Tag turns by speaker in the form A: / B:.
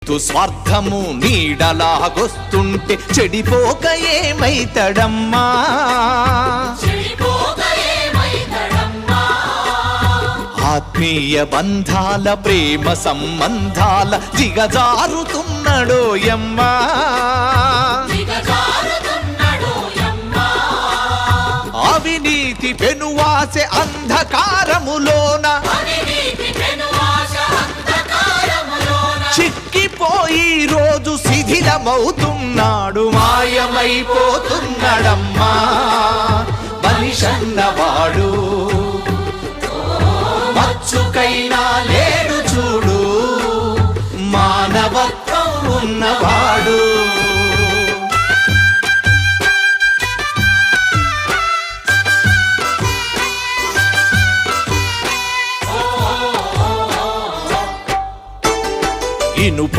A: హేతు స్వార్థము నీడలాగొస్తుంటే చెడిపోక ఏమైతడమ్మా? ఆత్మీయ బంధాల ప్రేమ సంబంధాల దిగజారుతున్నడోయమ్మా. అవినీతి పెనువాసె అంధకారములోన చిక్కిపోయి రోజు శిథిలమవుతున్నాడు, మాయమైపోతున్నాడమ్మా మనిషన్నవాడు. మచ్చుకైనా లేడు చూడు మానవత్వం ఉన్నవాడు. ఇనుప